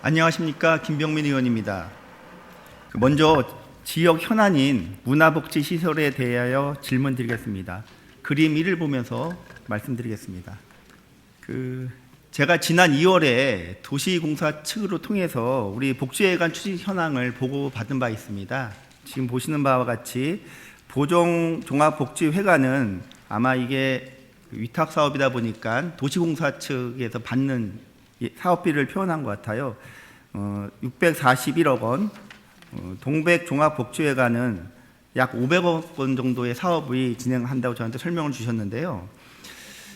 안녕하십니까, 김병민 의원입니다. 먼저 지역 현안인 문화복지시설에 대하여 질문드리겠습니다. 그림 1을 보면서 말씀드리겠습니다. 제가 지난 2월에 도시공사 측으로 통해서 우리 복지회관 추진 현황을 보고받은 바 있습니다. 지금 보시는 바와 같이 보정종합복지회관은 아마 이게 위탁 사업이다 보니까 도시공사 측에서 받는 사업비를 표현한 것 같아요. 641억 원, 동백종합복지회관은 약 500억 원 정도의 사업이 진행한다고 저한테 설명을 주셨는데요.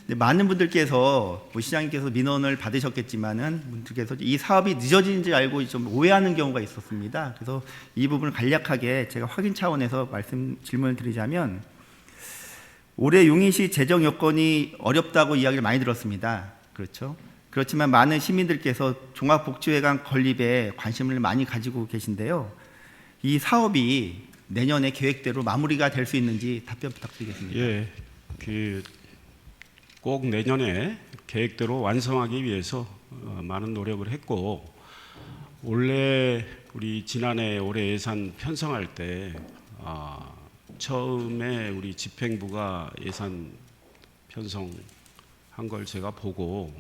많은 분들께서 시장님께서 민원을 받으셨겠지만은 분들께서 이 사업이 늦어진지 알고 좀 오해하는 경우가 있었습니다. 그래서 이 부분을 간략하게 제가 확인 차원에서 질문을 드리자면, 올해 용인시 재정 여건이 어렵다고 이야기를 많이 들었습니다. 그렇죠? 그렇지만 많은 시민들께서 종합복지회관 건립에 관심을 많이 가지고 계신데요. 이 사업이 내년에 계획대로 마무리가 될 수 있는지 답변 부탁드리겠습니다. 예, 꼭 내년에 계획대로 완성하기 위해서 많은 노력을 했고, 원래 우리 지난해 올해 예산 편성할 때 처음에 우리 집행부가 예산 편성한 걸 제가 보고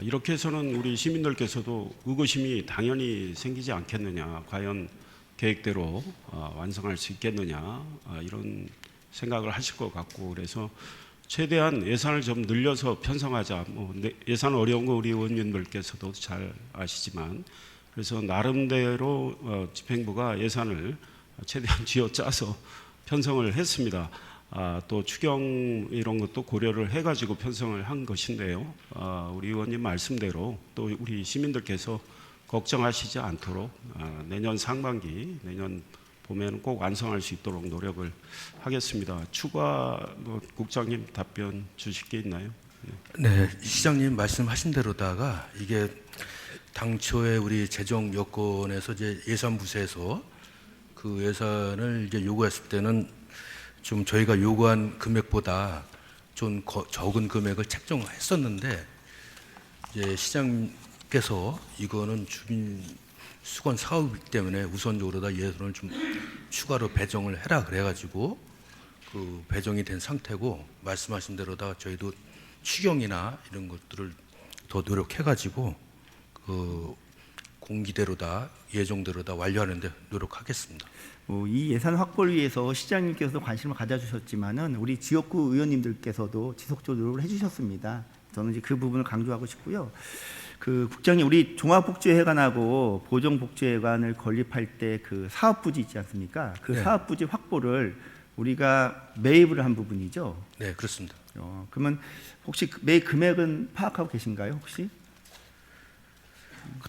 이렇게 해서는 우리 시민들께서도 의구심이 당연히 생기지 않겠느냐, 과연 계획대로 완성할 수 있겠느냐, 이런 생각을 하실 것 같고, 그래서 최대한 예산을 좀 늘려서 편성하자. 예산 어려운 거 우리 의원님들께서도 잘 아시지만, 그래서 나름대로 집행부가 예산을 최대한 쥐어짜서 편성을 했습니다. 또 추경 이런 것도 고려를 해가지고 편성을 한 것인데요. 우리 의원님 말씀대로 또 우리 시민들께서 걱정하시지 않도록 내년 상반기, 내년 봄에는 꼭 완성할 수 있도록 노력을 하겠습니다. 추가 국장님 답변 주실 게 있나요? 네, 시장님 말씀하신 대로다가 이게 당초에 우리 재정 여건에서 이제 예산부에서 그 예산을 이제 요구했을 때는 좀 저희가 요구한 금액보다 좀 적은 금액을 책정했었는데, 이제 시장님께서 이거는 주민 수건 사업이기 때문에 우선적으로 다 예산을 좀 추가로 배정을 해라 그래가지고 그 배정이 된 상태고, 말씀하신 대로 다 저희도 추경이나 이런 것들을 더 노력해가지고 그 공기대로 다 예정대로 다 완료하는데 노력하겠습니다. 이 예산 확보를 위해서 시장님께서도 관심을 가져주셨지만은 우리 지역구 의원님들께서도 지속적으로 노력을 해주셨습니다. 저는 이제 그 부분을 강조하고 싶고요. 국장님, 우리 종합복지회관하고 보정복지회관을 건립할 때 그 사업부지 있지 않습니까? 그 네. 사업부지 확보를 우리가 매입을 한 부분이죠. 네, 그렇습니다. 그러면 혹시 매입 금액은 파악하고 계신가요, 혹시?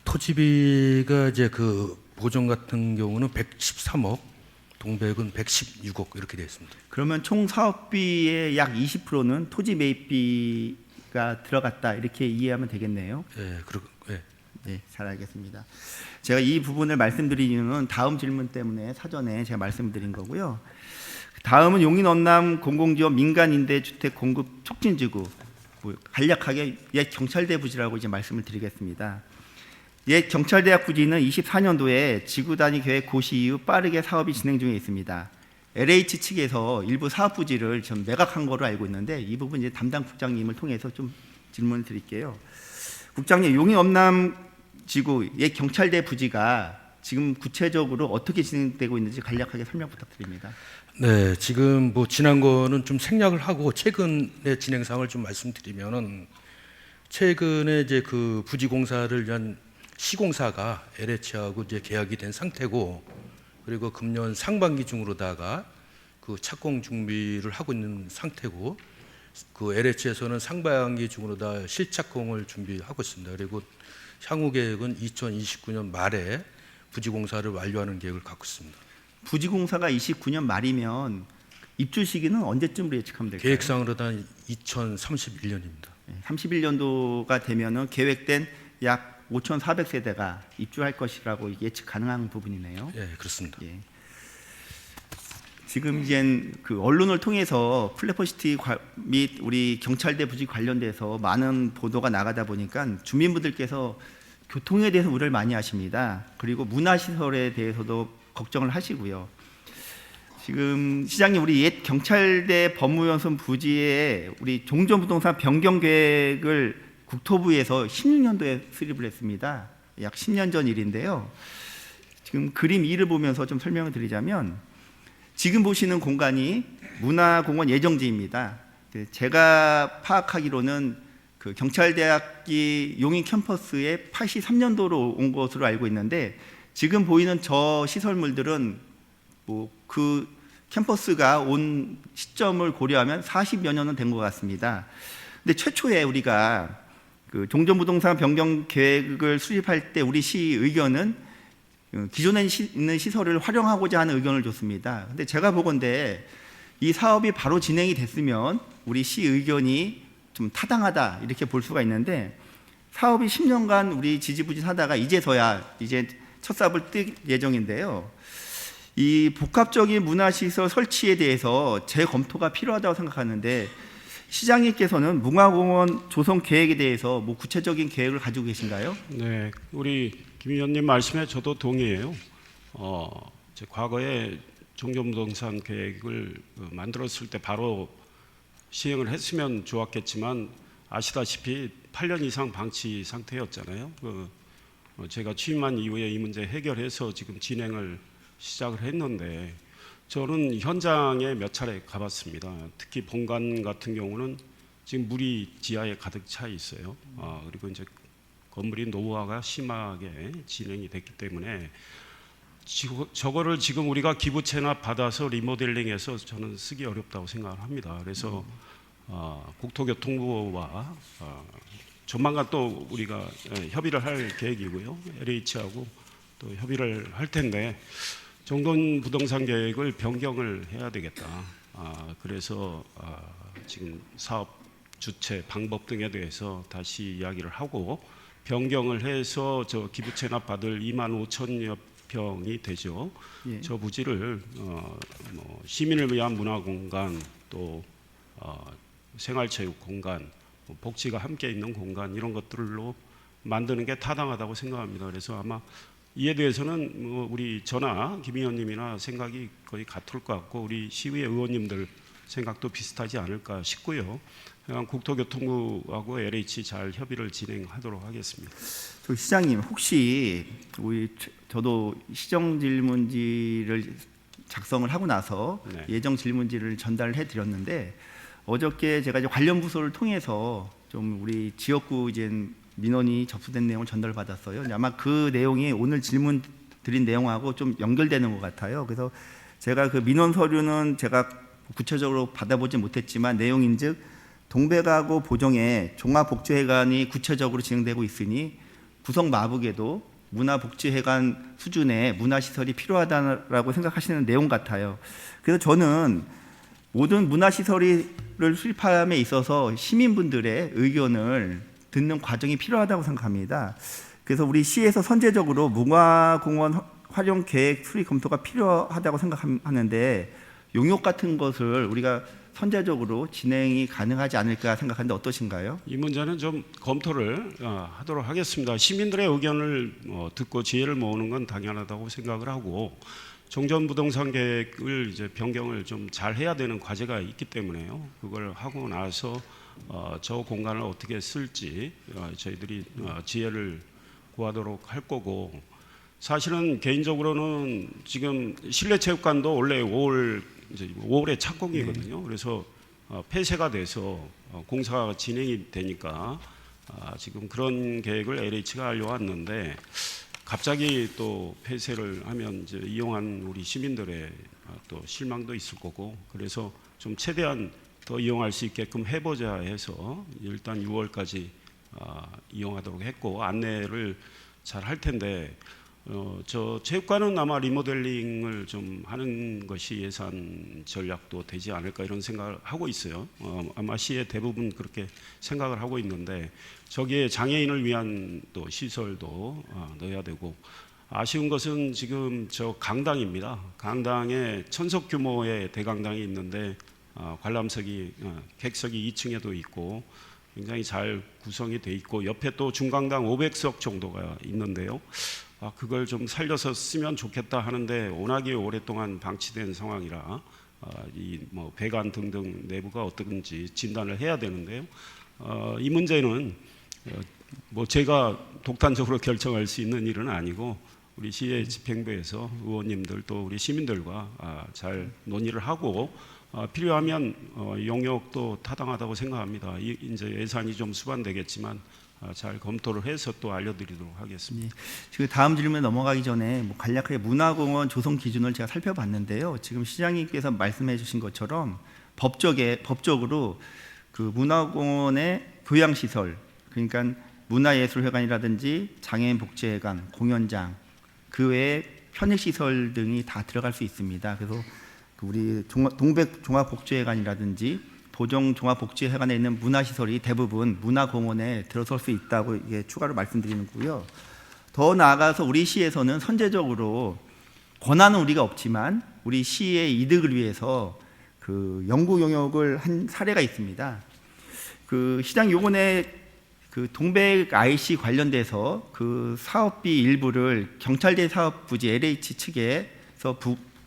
토지비가 이제 그 보정 같은 경우는 113억, 동백은 116억 이렇게 되어 있습니다. 그러면 총 사업비의 약 20%는 토지 매입비가 들어갔다, 이렇게 이해하면 되겠네요. 네, 네, 잘 알겠습니다. 제가 이 부분을 말씀드린 이유는 다음 질문 때문에 사전에 제가 말씀드린 거고요. 다음은 용인 언남 공공지원 민간임대주택 공급 촉진지구, 간략하게 옛 경찰대 부지라고 이제 말씀을 드리겠습니다. 옛 경찰대학 부지는 24년도에 지구 단위 계획 고시 이후 빠르게 사업이 진행 중에 있습니다. LH 측에서 일부 사업 부지를 좀 매각한 거로 알고 있는데, 이 부분 이제 담당 국장님을 통해서 좀 질문을 드릴게요. 국장님, 용인 엄남 지구 옛 경찰대 부지가 지금 구체적으로 어떻게 진행되고 있는지 간략하게 설명 부탁드립니다. 네, 지금 지난 거는 좀 생략을 하고 최근의 진행 상황을 좀 말씀드리면은, 최근에 이제 그 부지 공사를 위한 시공사가 LH하고 이제 계약이 된 상태고, 그리고 금년 상반기 중으로다가 그 착공 준비를 하고 있는 상태고, 그 LH에서는 상반기 중으로 다 실착공을 준비하고 있습니다. 그리고 향후 계획은 2029년 말에 부지 공사를 완료하는 계획을 갖고 있습니다. 부지 공사가 29년 말이면 입주 시기는 언제쯤으로 예측하면 될까요? 계획상으로 다 2031년입니다. 31년도가 되면은 계획된 약 5,400세대가 입주할 것이라고 예측 가능한 부분이네요. 예, 그렇습니다. 예. 지금 이제 그 언론을 통해서 플랫포시티 및 우리 경찰대 부지 관련돼서 많은 보도가 나가다 보니까 주민분들께서 교통에 대해서 우려를 많이 하십니다. 그리고 문화시설에 대해서도 걱정을 하시고요. 지금 시장님, 우리 옛 경찰대 법무연수원 부지에 우리 종전부동산 변경 계획을 국토부에서 16년도에 수립을 했습니다. 약 10년 전 일인데요. 지금 그림 2를 보면서 좀 설명을 드리자면, 지금 보시는 공간이 문화공원 예정지입니다. 제가 파악하기로는 그 경찰대학기 용인 캠퍼스에 83년도로 온 것으로 알고 있는데, 지금 보이는 저 시설물들은 그 캠퍼스가 온 시점을 고려하면 40여 년은 된 것 같습니다. 근데 최초에 우리가 그 종전부동산 변경 계획을 수립할 때 우리 시 의견은 기존에 있는 시설을 활용하고자 하는 의견을 줬습니다. 근데 제가 보건대 이 사업이 바로 진행이 됐으면 우리 시 의견이 좀 타당하다 이렇게 볼 수가 있는데, 사업이 10년간 우리 지지부진하다가 이제서야 이제 첫 삽을 뜰 예정인데요. 이 복합적인 문화시설 설치에 대해서 재검토가 필요하다고 생각하는데, 시장님께서는 문화공원 조성 계획에 대해서 뭐 구체적인 계획을 가지고 계신가요? 네, 우리 김 의원님 말씀에 저도 동의해요. 제 과거에 종전부동산 계획을 만들었을 때 바로 시행을 했으면 좋았겠지만, 아시다시피 8년 이상 방치 상태였잖아요. 제가 취임한 이후에 이 문제 해결해서 지금 진행을 시작을 했는데, 저는 현장에 몇 차례 가봤습니다. 특히 본관 같은 경우는 지금 물이 지하에 가득 차 있어요. 그리고 이제 건물이 노후화가 심하게 진행이 됐기 때문에 저거를 지금 우리가 기부 체납 받아서 리모델링해서 저는 쓰기 어렵다고 생각을 합니다. 그래서 국토교통부와 조만간 또 우리가 협의를 할 계획이고요. LH하고 또 협의를 할 텐데, 종전부동산 계획을 변경을 해야 되겠다. 그래서 지금 사업 주체 방법 등에 대해서 다시 이야기를 하고, 변경을 해서 저 기부 체납 받을 2만 5천여 평이 되죠. 예. 저 부지를 시민을 위한 문화 공간, 또 생활체육 공간, 복지가 함께 있는 공간, 이런 것들로 만드는 게 타당하다고 생각합니다. 그래서 아마 이에 대해서는 우리 저나 김 의원님이나 생각이 거의 같을 것 같고, 우리 시의회 의원님들 생각도 비슷하지 않을까 싶고요. 국토교통부하고 LH 잘 협의를 진행하도록 하겠습니다. 저 시장님, 혹시 저도 시정 질문지를 작성을 하고 나서 네. 예정 질문지를 전달을 해드렸는데, 어저께 제가 이제 관련 부서를 통해서 좀 우리 지역구 이제 민원이 접수된 내용을 전달받았어요. 아마 그 내용이 오늘 질문 드린 내용하고 좀 연결되는 것 같아요. 그래서 제가 그 민원 서류는 제가 구체적으로 받아보지 못했지만, 내용인즉 동백하고 보정에 종합복지회관이 구체적으로 진행되고 있으니 구성 마북에도 문화복지회관 수준의 문화시설이 필요하다고 생각하시는 내용 같아요. 그래서 저는 모든 문화시설을 수립함에 있어서 시민분들의 의견을 듣는 과정이 필요하다고 생각합니다. 그래서 우리 시에서 선제적으로 문화공원 활용 계획 수립 검토가 필요하다고 생각하는데, 용역 같은 것을 우리가 선제적으로 진행이 가능하지 않을까 생각하는데 어떠신가요? 이 문제는 좀 검토를 하도록 하겠습니다. 시민들의 의견을 듣고 지혜를 모으는 건 당연하다고 생각을 하고, 종전부동산 계획을 이제 변경을 좀 잘 해야 되는 과제가 있기 때문에요. 그걸 하고 나서 저 공간을 어떻게 쓸지 저희들이 지혜를 구하도록 할 거고, 사실은 개인적으로는 지금 실내체육관도 원래 5월에 착공이거든요. 그래서 폐쇄가 돼서 공사가 진행이 되니까 지금 그런 계획을 LH가 알려왔는데, 갑자기 또 폐쇄를 하면 이제 이용한 우리 시민들의 또 실망도 있을 거고, 그래서 좀 최대한 더 이용할 수 있게끔 해보자 해서 일단 6월까지 이용하도록 했고, 안내를 잘 할 텐데, 저 체육관은 아마 리모델링을 좀 하는 것이 예산 전략도 되지 않을까 이런 생각을 하고 있어요. 아마 시의 대부분 그렇게 생각을 하고 있는데, 저기에 장애인을 위한 또 시설도 넣어야 되고, 아쉬운 것은 지금 저 강당입니다. 강당에 천석 규모의 대강당이 있는데 관람석이 객석이 2층에도 있고 굉장히 잘 구성이 돼 있고 옆에 또 중강당 500석 정도가 있는데요. 그걸 좀 살려서 쓰면 좋겠다 하는데 워낙에 오랫동안 방치된 상황이라 이 뭐 배관 등등 내부가 어떤지 진단을 해야 되는데요. 이 문제는 뭐 제가 독단적으로 결정할 수 있는 일은 아니고 우리 시의 집행부에서 의원님들 또 우리 시민들과 잘 논의를 하고 필요하면 용역도 타당하다고 생각합니다. 이제 예산이 좀 수반되겠지만 잘 검토를 해서 또 알려드리도록 하겠습니다. 네. 지금 다음 질문에 넘어가기 전에 뭐 간략하게 문화공원 조성 기준을 제가 살펴봤는데요. 지금 시장님께서 말씀해주신 것처럼 법적으로 그 문화공원의 교양시설, 그러니까 문화예술회관이라든지 장애인복지회관, 공연장, 그 외에 편익시설 등이 다 들어갈 수 있습니다. 그래서 우리 동백종합복지회관이라든지 보정종합복지회관에 있는 문화시설이 대부분 문화공원에 들어설 수 있다고 이게 추가로 말씀드리는 거고요. 더 나아가서 우리 시에서는 선제적으로 권한은 우리가 없지만 우리 시의 이득을 위해서 그 연구 용역을 한 사례가 있습니다. 그 시장 요번에 그 동백 IC 관련돼서 그 사업비 일부를 경찰대 사업부지 LH 측에서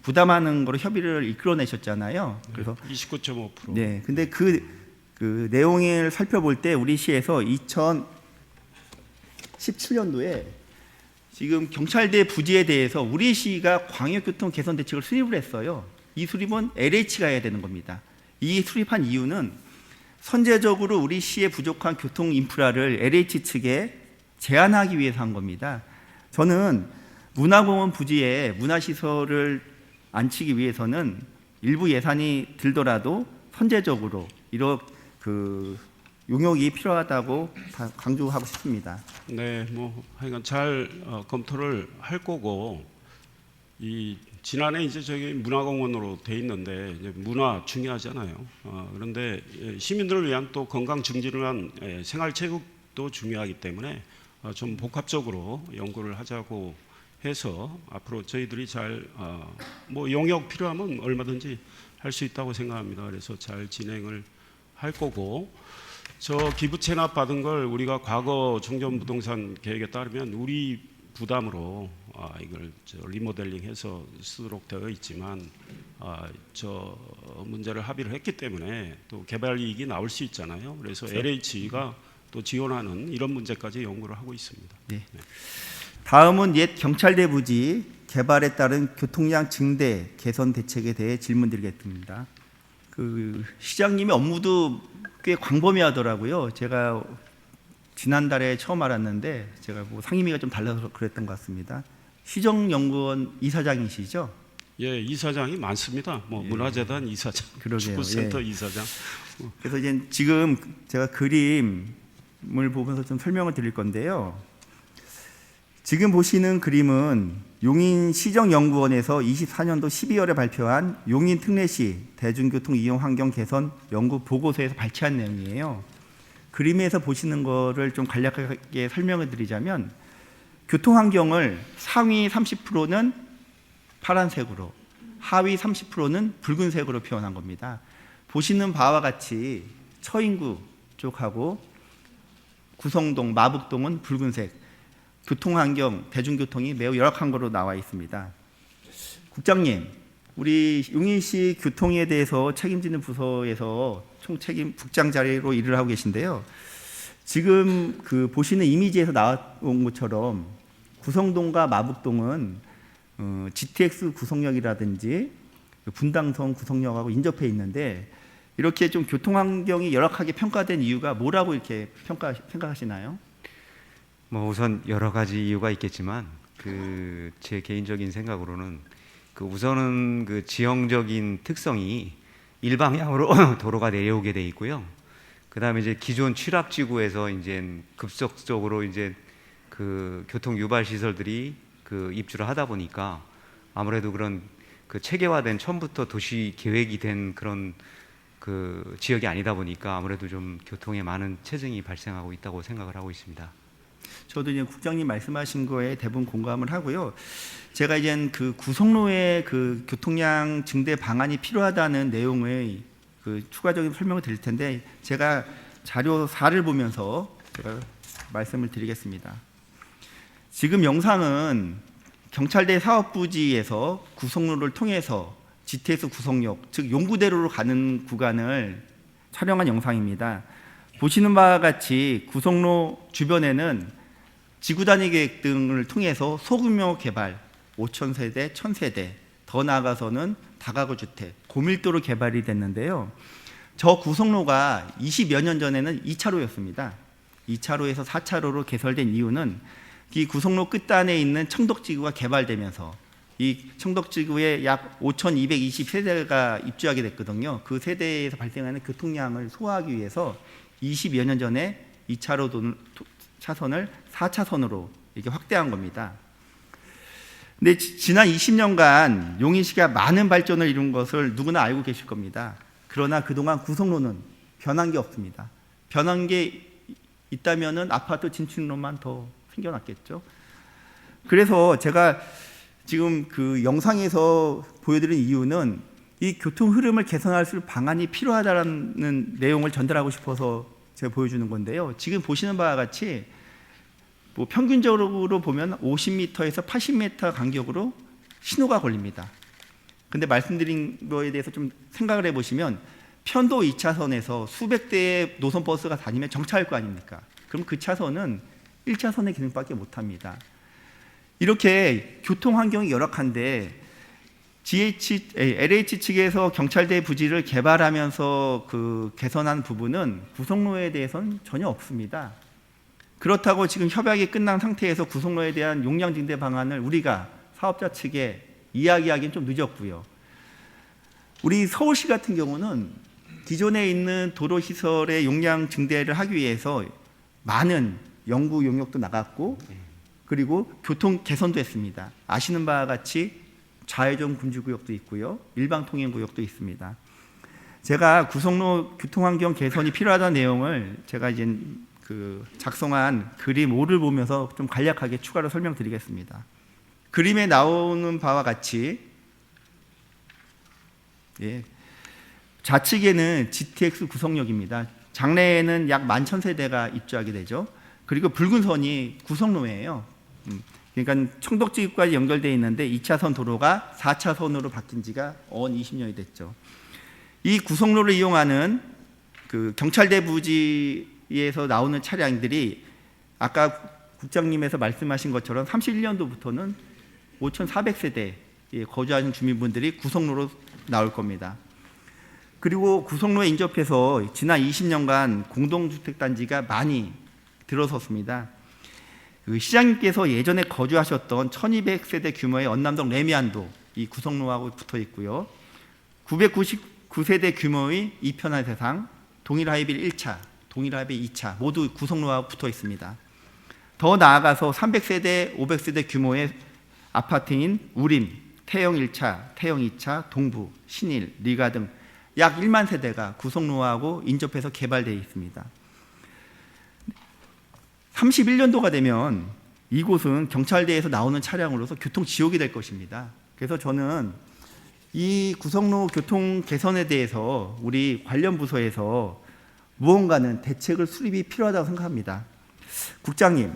부담하는 거로 협의를 이끌어내셨잖아요. 그래서 29.5%. 네, 근데 그 내용을 살펴볼 때 우리 시에서 2017년도에 지금 경찰대 부지에 대해서 우리 시가 광역교통 개선 대책을 수립을 했어요. 이 수립은 LH가 해야 되는 겁니다. 이 수립한 이유는 선제적으로 우리 시의 부족한 교통 인프라를 LH 측에 제한하기 위해서 한 겁니다. 저는 문화공원 부지에 문화시설을 안치기 위해서는 일부 예산이 들더라도 선제적으로 이런 그 용역이 필요하다고 강조하고 싶습니다. 네, 뭐 하여간 잘 검토를 할 거고 이 지난해 이제 저기 문화공원으로 돼 있는데 이제 문화 중요하잖아요. 그런데 시민들을 위한 또 건강 증진을 위한 생활체육도 중요하기 때문에 좀 복합적으로 연구를 하자고 해서 앞으로 저희들이 잘 뭐 용역 필요하면 얼마든지 할 수 있다고 생각합니다. 그래서 잘 진행을 할 거고 저 기부 체납 받은 걸 우리가 과거 중전부동산 계획에 따르면 우리 부담으로 이걸 리모델링해서 쓰도록 되어 있지만 저 문제를 합의를 했기 때문에 또 개발 이익이 나올 수 있잖아요. 그래서 그렇죠. LH가 또 지원하는 이런 문제까지 연구를 하고 있습니다. 네. 네. 다음은 옛 경찰대 부지 개발에 따른 교통량 증대 개선 대책에 대해 질문드리겠습니다. 그 시장님의 업무도 꽤 광범위하더라고요. 제가 지난달에 처음 알았는데 제가 뭐 상임위가 좀 달라서 그랬던 것 같습니다. 시정연구원 이사장이시죠? 예, 이사장이 많습니다. 뭐 예. 문화재단 이사장, 그러게요. 축구센터 예. 이사장. 그래서 이제 지금 제가 그림을 보면서 좀 설명을 드릴 건데요. 지금 보시는 그림은 용인시정연구원에서 24년도 12월에 발표한 용인 특례시 대중교통 이용 환경 개선 연구 보고서에서 발췌한 내용이에요. 그림에서 보시는 거를 좀 간략하게 설명을 드리자면 교통 환경을 상위 30%는 파란색으로 하위 30%는 붉은색으로 표현한 겁니다. 보시는 바와 같이 처인구 쪽하고 구성동, 마북동은 붉은색, 교통환경, 대중교통이 매우 열악한 거로 나와 있습니다. 국장님, 우리 용인시 교통에 대해서 책임지는 부서에서 총책임 국장 자리로 일을 하고 계신데요. 지금 그 보시는 이미지에서 나온 것처럼 구성동과 마북동은 GTX 구성역이라든지 분당선 구성역하고 인접해 있는데 이렇게 좀 교통환경이 열악하게 평가된 이유가 뭐라고 이렇게 생각하시나요? 뭐 우선 여러 가지 이유가 있겠지만 그 제 개인적인 생각으로는 그 우선은 그 지형적인 특성이 일방향으로 도로가 내려오게 돼 있고요. 그다음에 이제 기존 취락지구에서 이제 급속적으로 이제 그 교통 유발 시설들이 그 입주를 하다 보니까 아무래도 그런 그 체계화된 처음부터 도시 계획이 된 그런 그 지역이 아니다 보니까 아무래도 좀 교통에 많은 체증이 발생하고 있다고 생각을 하고 있습니다. 저도 이제 국장님 말씀하신 거에 대부분 공감을 하고요. 제가 이제 그 구성로의 그 교통량 증대 방안이 필요하다는 내용의 그 추가적인 설명을 드릴 텐데 제가 자료 4를 보면서 제가 말씀을 드리겠습니다. 지금 영상은 경찰대 사업부지에서 구성로를 통해서 GTX 구성역, 즉 용구대로로 가는 구간을 촬영한 영상입니다. 보시는 바와 같이 구성로 주변에는 지구단위 계획 등을 통해서 소규모 개발, 5,000세대, 1,000세대, 더 나아가서는 다가구 주택, 고밀도로 개발이 됐는데요. 저 구성로가 20여 년 전에는 2차로였습니다. 2차로에서 4차로로 개설된 이유는 이 구성로 끝단에 있는 청덕지구가 개발되면서 이 청덕지구에 약 5,220세대가 입주하게 됐거든요. 그 세대에서 발생하는 교통량을 소화하기 위해서 20여 년 전에 2차로 차선을 4차선으로 이렇게 확대한 겁니다. 근데 지난 20년간 용인시가 많은 발전을 이룬 것을 누구나 알고 계실 겁니다. 그러나 그동안 구성로는 변한 게 없습니다. 변한 게 있다면은 아파트 진출로만 더 생겨났겠죠. 그래서 제가 지금 그 영상에서 보여드린 이유는 이 교통 흐름을 개선할 수 있는 방안이 필요하다는 내용을 전달하고 싶어서 제가 보여주는 건데요. 지금 보시는 바와 같이 뭐 평균적으로 보면 50m에서 80m 간격으로 신호가 걸립니다. 근데 말씀드린 거에 대해서 좀 생각을 해보시면 편도 2차선에서 수백 대의 노선버스가 다니면 정차할 거 아닙니까? 그럼 그 차선은 1차선의 기능밖에 못합니다. 이렇게 교통 환경이 열악한데 LH 측에서 경찰대 부지를 개발하면서 그 개선한 부분은 구성로에 대해서는 전혀 없습니다. 그렇다고 지금 협약이 끝난 상태에서 구성로에 대한 용량 증대 방안을 우리가 사업자 측에 이야기하기는 좀 늦었고요. 우리 서울시 같은 경우는 기존에 있는 도로 시설의 용량 증대를 하기 위해서 많은 연구 용역도 나갔고 그리고 교통 개선도 했습니다. 아시는 바와 같이 좌회전 금지구역도 있고요. 일방통행구역도 있습니다. 제가 구성로 교통환경 개선이 필요하다는 내용을 제가 이제 그 작성한 그림 5를 보면서 좀 간략하게 추가로 설명드리겠습니다. 그림에 나오는 바와 같이 좌측에는 GTX 구성역입니다. 장래에는 약 11,000세대가 입주하게 되죠. 그리고 붉은 선이 구성로예요. 그러니까 청덕지구까지 연결되어 있는데 2차선 도로가 4차선으로 바뀐 지가 20년이 됐죠. 이 구성로를 이용하는 그 경찰대 부지에서 나오는 차량들이 아까 국장님에서 말씀하신 것처럼 31년도부터는 5,400세대에 거주하는 주민분들이 구성로로 나올 겁니다. 그리고 구성로에 인접해서 지난 20년간 공동주택단지가 많이 들어섰습니다. 그 시장님께서 예전에 거주하셨던 1200세대 규모의 언남동 레미안도 이 구성로하고 붙어 있고요. 999세대 규모의 이편한 세상, 동일하이빌 1차, 동일하이빌 2차 모두 구성로하고 붙어 있습니다. 더 나아가서 300세대, 500세대 규모의 아파트인 우림, 태영 1차, 태영 2차, 동부, 신일, 리가 등 약 1만 세대가 구성로하고 인접해서 개발되어 있습니다. 31년도가 되면 이곳은 경찰대에서 나오는 차량으로서 교통지옥이 될 것입니다. 그래서 저는 이 구성로 교통 개선에 대해서 우리 관련 부서에서 무언가는 대책을 수립이 필요하다고 생각합니다. 국장님,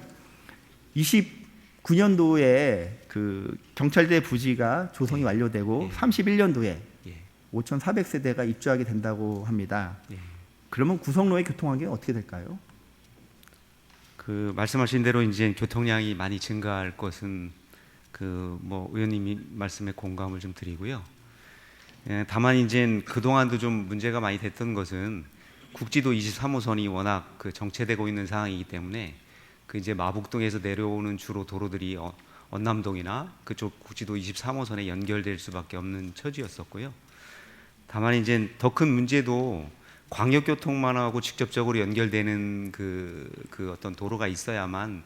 29년도에 그 경찰대 부지가 조성이 완료되고 31년도에 5,400세대가 입주하게 된다고 합니다. 그러면 구성로의 교통 환경이 어떻게 될까요? 그 말씀하신 대로 이제 교통량이 많이 증가할 것은 그 뭐 의원님이 말씀에 공감을 좀 드리고요. 다만 이제 그 동안도 좀 문제가 많이 됐던 것은 국지도 23호선이 워낙 그 정체되고 있는 상황이기 때문에 그 이제 마북동에서 내려오는 주로 도로들이 언남동이나 그쪽 국지도 23호선에 연결될 수밖에 없는 처지였었고요. 다만 이제 더 큰 문제도 광역교통망하고 직접적으로 연결되는 그 어떤 도로가 있어야만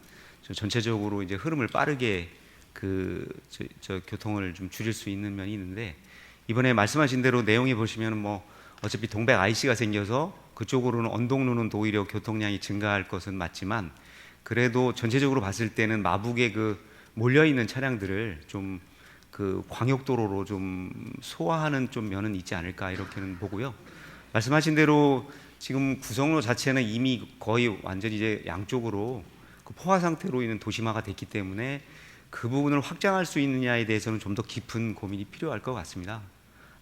전체적으로 이제 흐름을 빠르게 저 교통을 좀 줄일 수 있는 면이 있는데 이번에 말씀하신 대로 내용이 보시면 뭐 어차피 동백 IC가 생겨서 그쪽으로는 언동로는 오히려 교통량이 증가할 것은 맞지만 그래도 전체적으로 봤을 때는 마북에 그 몰려 있는 차량들을 좀 그 광역도로로 좀 소화하는 좀 면은 있지 않을까 이렇게는 보고요. 말씀하신 대로 지금 구성로 자체는 이미 거의 완전히 이제 양쪽으로 그 포화 상태로 있는 도심화가 됐기 때문에 그 부분을 확장할 수 있느냐에 대해서는 좀 더 깊은 고민이 필요할 것 같습니다.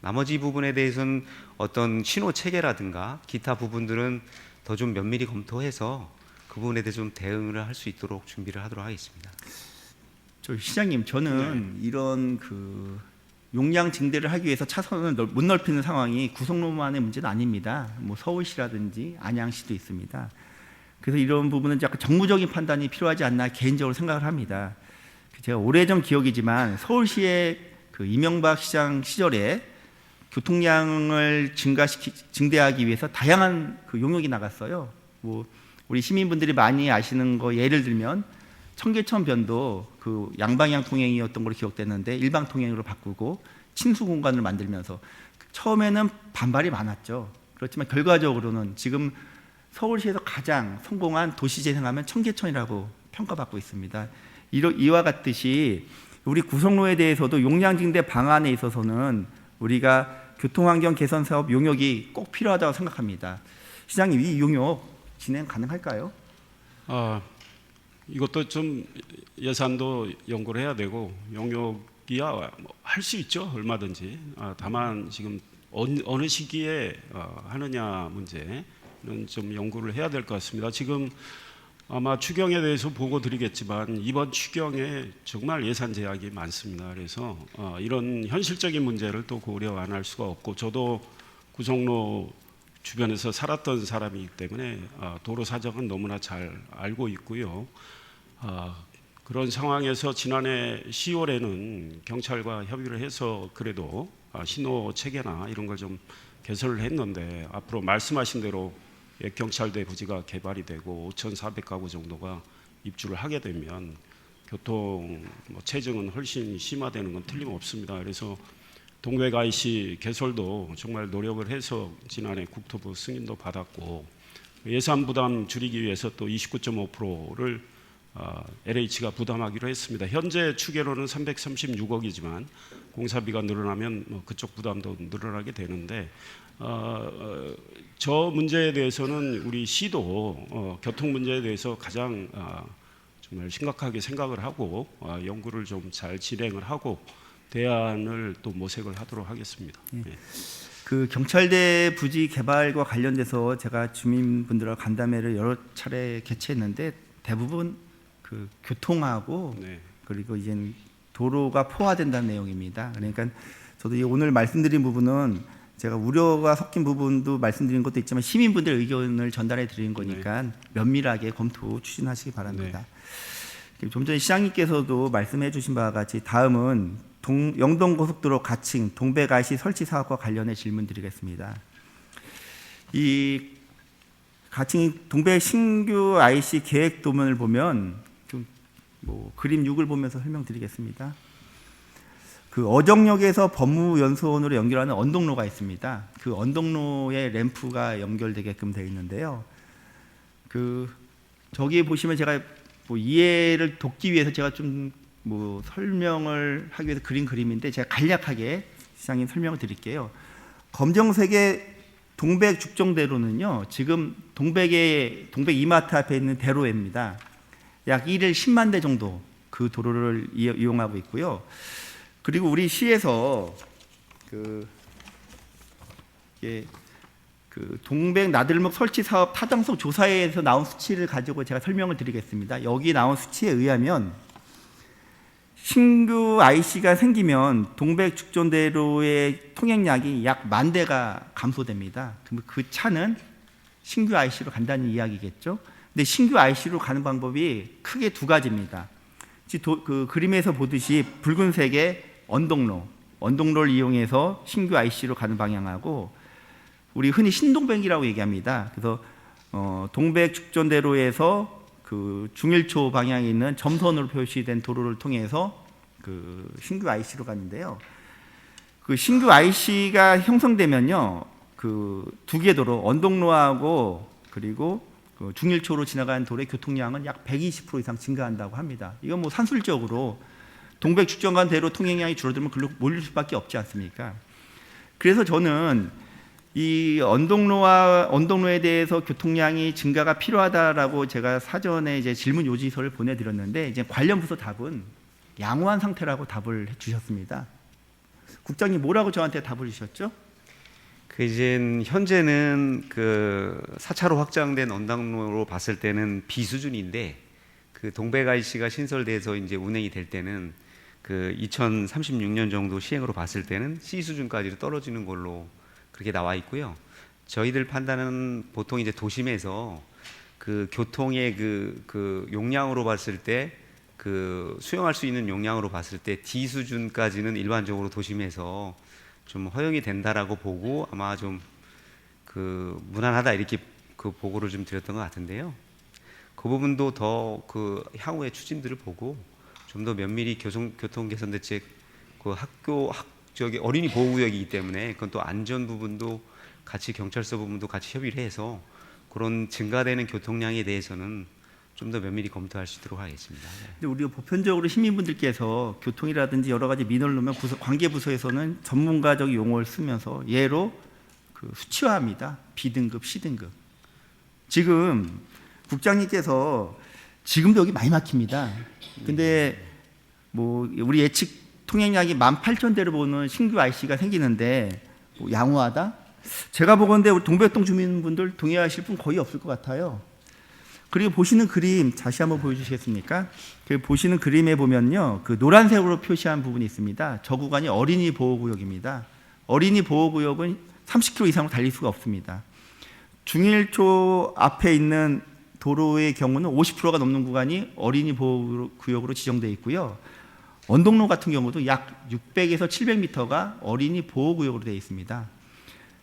나머지 부분에 대해서는 어떤 신호 체계라든가 기타 부분들은 더 좀 면밀히 검토해서 그 부분에 대해서 좀 대응을 할 수 있도록 준비를 하도록 하겠습니다. 저 시장님, 저는 이런 그 용량 증대를 하기 위해서 차선을 못 넓히는 상황이 구성로만의 문제는 아닙니다. 뭐 서울시라든지 안양시도 있습니다. 그래서 이런 부분은 약간 정무적인 판단이 필요하지 않나 개인적으로 생각을 합니다. 제가 오래전 기억이지만 서울시의 그 이명박 시장 시절에 교통량을 증대하기 위해서 다양한 그 용역이 나갔어요. 뭐 우리 시민분들이 많이 아시는 거 예를 들면 청계천 변도 그 양방향 통행이었던 걸로 기억되는데 일방 통행으로 바꾸고 침수 공간을 만들면서 처음에는 반발이 많았죠. 그렇지만 결과적으로는 지금 서울시에서 가장 성공한 도시 재생하면 청계천이라고 평가받고 있습니다. 이와 같듯이 우리 구성로에 대해서도 용량 증대 방안에 있어서는 우리가 교통환경 개선 사업 용역이 꼭 필요하다고 생각합니다. 시장님, 이 용역 진행 가능할까요? 이것도 좀 예산도 연구를 해야 되고 용역이야 할 수 있죠, 얼마든지. 다만 지금 어느 시기에 하느냐 문제는 좀 연구를 해야 될 것 같습니다. 지금 아마 추경에 대해서 보고 드리겠지만 이번 추경에 정말 예산 제약이 많습니다. 그래서 이런 현실적인 문제를 또 고려 안 할 수가 없고, 저도 구성로 주변에서 살았던 사람이기 때문에 도로 사정은 너무나 잘 알고 있고요. 그런 상황에서 지난해 10월에는 경찰과 협의를 해서 그래도 신호 체계나 이런 걸 좀 개선을 했는데, 앞으로 말씀하신 대로 경찰대 부지가 개발이 되고 5,400가구 정도가 입주를 하게 되면 교통 체증은 훨씬 심화되는 건 틀림없습니다. 그래서 동백 IC 개설도 정말 노력을 해서 지난해 국토부 승인도 받았고, 예산 부담 줄이기 위해서 또 29.5%를 LH가 부담하기로 했습니다. 현재 추계로는 336억이지만 공사비가 늘어나면 그쪽 부담도 늘어나게 되는데, 저 문제에 대해서는 우리 시도 교통 문제에 대해서 가장 정말 심각하게 생각을 하고 연구를 좀 잘 진행을 하고 대안을 또 모색을 하도록 하겠습니다. 예. 그 경찰대 부지 개발과 관련돼서 제가 주민분들과 간담회를 여러 차례 개최했는데 대부분 그 교통하고 네. 그리고 이제 도로가 포화된다는 내용입니다. 그러니까 저도 오늘 말씀드린 부분은 제가 우려가 섞인 부분도 말씀드린 것도 있지만 시민분들 의견을 전달해 드린 거니까 면밀하게 검토 추진하시기 바랍니다. 좀 전에 시장님께서도 말씀해 주신 바와 같이 다음은 영동고속도로 가칭 동백 IC 설치 사업과 관련해 질문드리겠습니다. 이 가칭 동백 신규 IC 계획 도면을 보면 좀 그림 6을 보면서 설명드리겠습니다. 그 어정역에서 법무연수원으로 연결하는 언덕로가 있습니다. 그 언덕로에 램프가 연결되게끔 되어 있는데요. 그 저기 보시면 제가 이해를 돕기 위해서 제가 좀 설명을 하기 위해서 그린 그림인데 제가 간략하게 시장님 설명을 드릴게요. 검정색의 동백 죽정대로는요, 지금 동백 이마트 앞에 있는 대로입니다. 약 1일 10만 대 정도 그 도로를 이용하고 있고요. 그리고 우리 시에서 그 동백 나들목 설치 사업 타당성 조사에서 나온 수치를 가지고 제가 설명을 드리겠습니다. 여기 나온 수치에 의하면 신규 IC가 생기면 동백 죽전대로의 통행량이 약 10,000대가 감소됩니다. 그럼 그 차는 신규 IC로 간다는 이야기겠죠. 근데 신규 IC로 가는 방법이 크게 두 가지입니다. 그 그림에서 보듯이 붉은색의 언덕로를 이용해서 신규 IC로 가는 방향하고, 우리 흔히 신동백이라고 얘기합니다. 그래서 동백 죽전대로에서 그 중일초 방향에 있는 점선으로 표시된 도로를 통해서 그 신규 IC로 가는데요. 그 신규 IC가 형성되면요, 그 두 개 도로 언덕로하고 그리고 그 중일초로 지나가는 도로의 교통량은 약 120% 이상 증가한다고 합니다. 이건 산술적으로 동백 죽전간 대로 통행량이 줄어들면 글로 몰릴 수밖에 없지 않습니까? 그래서 저는 이 언덕로에 대해서 교통량이 증가가 필요하다라고 제가 사전에 이제 질문 요지서를 보내드렸는데 이제 관련 부서 답은 양호한 상태라고 답을 해주셨습니다. 국장님 뭐라고 저한테 답을 주셨죠? 그 이제 현재는 그 4차로 확장된 언덕로로 봤을 때는 B 수준인데 그 동백 IC가 신설돼서 이제 운행이 될 때는 그 2036년 정도 시행으로 봤을 때는 C 수준까지로 떨어지는 걸로 그렇게 나와 있고요. 저희들 판단은 보통 이제 도심에서 그 교통의 그 용량으로 봤을 때 그 수용할 수 있는 용량으로 봤을 때 D 수준까지는 일반적으로 도심에서 좀 허용이 된다라고 보고 아마 좀 그 무난하다 이렇게 그 보고를 좀 드렸던 것 같은데요. 그 부분도 더 그 향후의 추진들을 보고 좀 더 면밀히 교통 개선 대책 그 저기 어린이 보호구역이기 때문에 그건 또 안전 부분도 같이 경찰서 부분도 같이 협의를 해서 그런 증가되는 교통량에 대해서는 좀 더 면밀히 검토할 수 있도록 하겠습니다. 근데 우리가 보편적으로 시민분들께서 교통이라든지 여러 가지 민원을 놓으면 관계 부서에서는 전문가적 용어를 쓰면서 예로 그 수치화합니다. B등급, C등급. 지금 국장님께서 지금도 여기 많이 막힙니다. 근데 뭐 우리 예측 통행량이 18,000대를 보는 신규 IC가 생기는데 뭐 양호하다? 제가 보건대 우리 동백동 주민분들 동의하실 분 거의 없을 것 같아요. 그리고 보시는 그림 다시 한번 보여주시겠습니까? 그 보시는 그림에 보면요, 그 노란색으로 표시한 부분이 있습니다. 저 구간이 어린이 보호구역입니다. 어린이 보호구역은 30km 이상으로 달릴 수가 없습니다. 중일초 앞에 있는 도로의 경우는 50%가 넘는 구간이 어린이 보호구역으로 지정되어 있고요. 언덕로 같은 경우도 약 600에서 700m가 어린이 보호구역으로 되어 있습니다.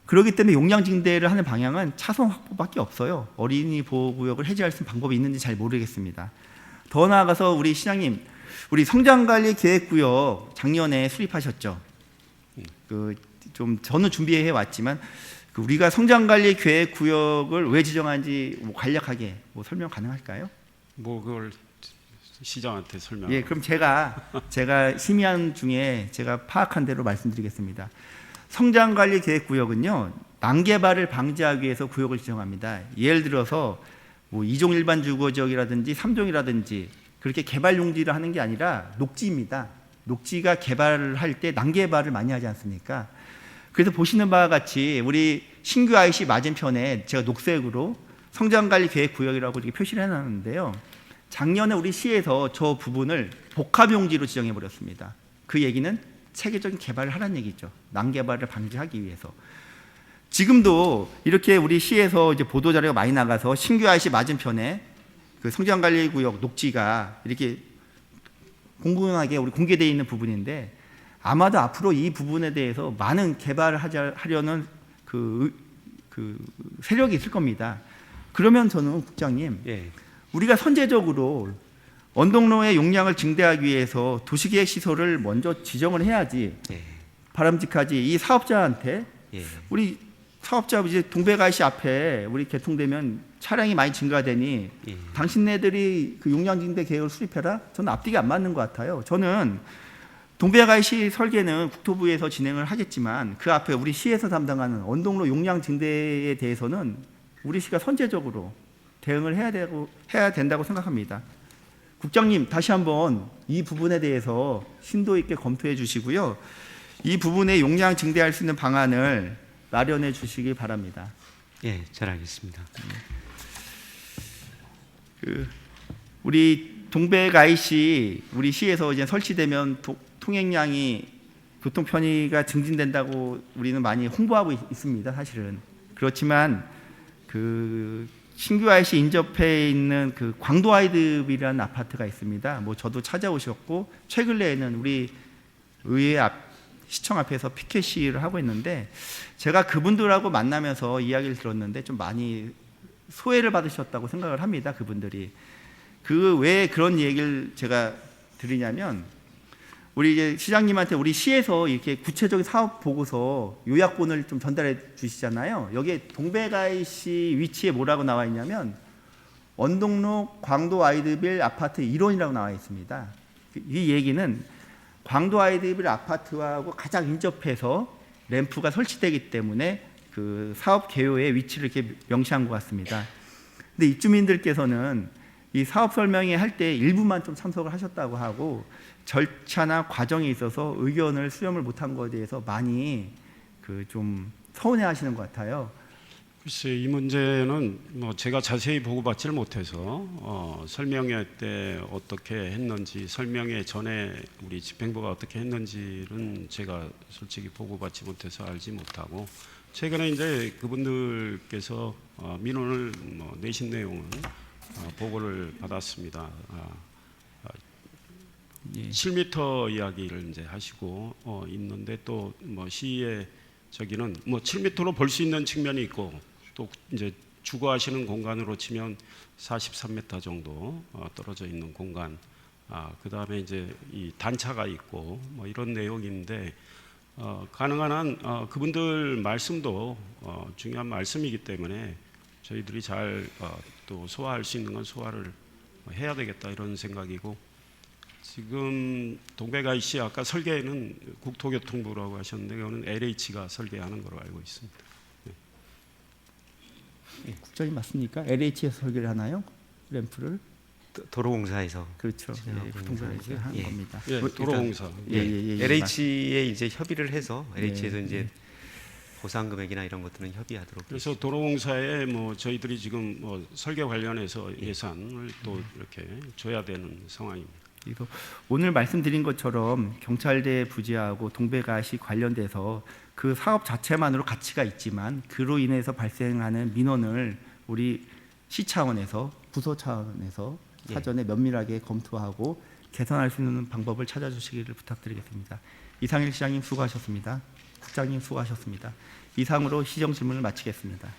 그렇기 때문에 용량 증대를 하는 방향은 차선 확보밖에 없어요. 어린이 보호구역을 해제할 수 있는 방법이 있는지 잘 모르겠습니다. 더 나아가서 우리 시장님, 우리 성장관리 계획구역 작년에 수립하셨죠. 좀 저는 준비해 왔지만 우리가 성장관리 계획구역을 왜 지정한지 간략하게 설명 가능할까요? 뭐 그걸 시장한테 설명. 예, 그럼 제가 심의한 중에 제가 파악한 대로 말씀드리겠습니다. 성장관리 계획구역은요, 난개발을 방지하기 위해서 구역을 지정합니다. 예를 들어서 뭐 2종 일반 주거지역이라든지 3종이라든지 그렇게 개발 용지를 하는 게 아니라 녹지입니다. 녹지가 개발을 할 때 난개발을 많이 하지 않습니까? 그래서 보시는 바와 같이 우리 신규 IC 맞은편에 제가 녹색으로 성장관리 계획구역이라고 이렇게 표시를 해놨는데요. 작년에 우리 시에서 저 부분을 복합용지로 지정해 버렸습니다. 그 얘기는 체계적인 개발을 하라는 얘기죠. 난개발을 방지하기 위해서. 지금도 이렇게 우리 시에서 이제 보도 자료가 많이 나가서 신규 IC 맞은편에 그 성장관리구역 녹지가 이렇게 공공하게 우리 공개되어 있는 부분인데 아마도 앞으로 이 부분에 대해서 많은 개발을 하려는 그 세력이 있을 겁니다. 그러면 저는 국장님, 예. 우리가 선제적으로 언덕로의 용량을 증대하기 위해서 도시계획 시설을 먼저 지정을 해야지 예. 바람직하지. 이 사업자한테 예. 우리 사업자 이제 동백 IC 앞에 우리 개통되면 차량이 많이 증가되니 예. 당신네들이 그 용량 증대 계획을 수립해라. 저는 앞뒤가 안 맞는 것 같아요. 저는 동백 IC 설계는 국토부에서 진행을 하겠지만 그 앞에 우리 시에서 담당하는 언덕로 용량 증대에 대해서는 우리 시가 선제적으로 대응을 해야 된다고 생각합니다. 국장님 다시 한번 이 부분에 대해서 심도 있게 검토해 주시고요. 이 부분에 용량 증대할 수 있는 방안을 마련해 주시기 바랍니다. 예, 잘 알겠습니다. 우리 동백 IC 우리 시에서 이제 설치되면 통행량이 교통 편의가 증진된다고 우리는 많이 홍보하고 있습니다. 사실은 그렇지만 그 신규 IC 인접해 있는 그 광도 아이드빌이라는 아파트가 있습니다. 뭐 저도 찾아오셨고 최근에는 우리 의회 시청 앞에서 피켓 시위를 하고 있는데 제가 그분들하고 만나면서 이야기를 들었는데 좀 많이 소외를 받으셨다고 생각을 합니다. 그분들이. 그 왜 그런 얘기를 제가 드리냐면 우리 이제 시장님한테 우리 시에서 이렇게 구체적인 사업 보고서 요약본을 좀 전달해 주시잖아요. 여기에 동백 IC 위치에 뭐라고 나와 있냐면 언덕로 광도 아이드빌 아파트 1호이라고 나와 있습니다. 이 얘기는 광도 아이드빌 아파트하고 가장 인접해서 램프가 설치되기 때문에 그 사업 개요의 위치를 이렇게 명시한 것 같습니다. 근데 입주민들께서는 이 사업 설명회 할 때 일부만 좀 참석을 하셨다고 하고 절차나 과정에 있어서 의견을 수렴을 못한 것에 대해서 많이 그 좀 서운해하시는 것 같아요. 글쎄 이 문제는 뭐 제가 자세히 보고받지를 못해서 설명회 때 어떻게 했는지 설명회 전에 우리 집행부가 어떻게 했는지는 제가 솔직히 보고받지 못해서 알지 못하고 최근에 이제 그분들께서 민원을 내신 내용을 보고를 받았습니다. 예. 7m 이야기를 이제 하시고 있는데 또 뭐 시의 저기는 뭐 7m로 볼 수 있는 측면이 있고 또 이제 주거하시는 공간으로 치면 43m 정도 떨어져 있는 공간, 그 다음에 이제 이 단차가 있고 뭐 이런 내용인데 가능한 한 그분들 말씀도 중요한 말씀이기 때문에 저희들이 잘 또 소화할 수 있는 건 소화를 해야 되겠다 이런 생각이고 지금 동백아이씨 아까 설계는 국토교통부라고 하셨는데 그거는 LH가 설계하는 걸로 알고 있습니다. 국장님 맞습니까? LH에서 설계를 하나요? 램프를? 도로공사에서 그렇죠. 예, 교통사에서 하는 예. 겁니다. 예, 도로공사. LH에 이제 협의를 해서 LH에서 예, 이제 예. 보상 금액이나 이런 것들은 협의하도록. 그래서 도로공사에 뭐 저희들이 지금 뭐 설계 관련해서 예산을 또 이렇게 줘야 되는 상황입니다. 그래서 오늘 말씀드린 것처럼 경찰대 부지하고 동백아시 관련돼서 그 사업 자체만으로 가치가 있지만 그로 인해서 발생하는 민원을 우리 시 차원에서 부서 차원에서 사전에 면밀하게 검토하고 개선할 수 있는 방법을 찾아주시기를 부탁드리겠습니다. 이상일 시장님 수고하셨습니다. 국장님 수고하셨습니다. 이상으로 시정 질문을 마치겠습니다.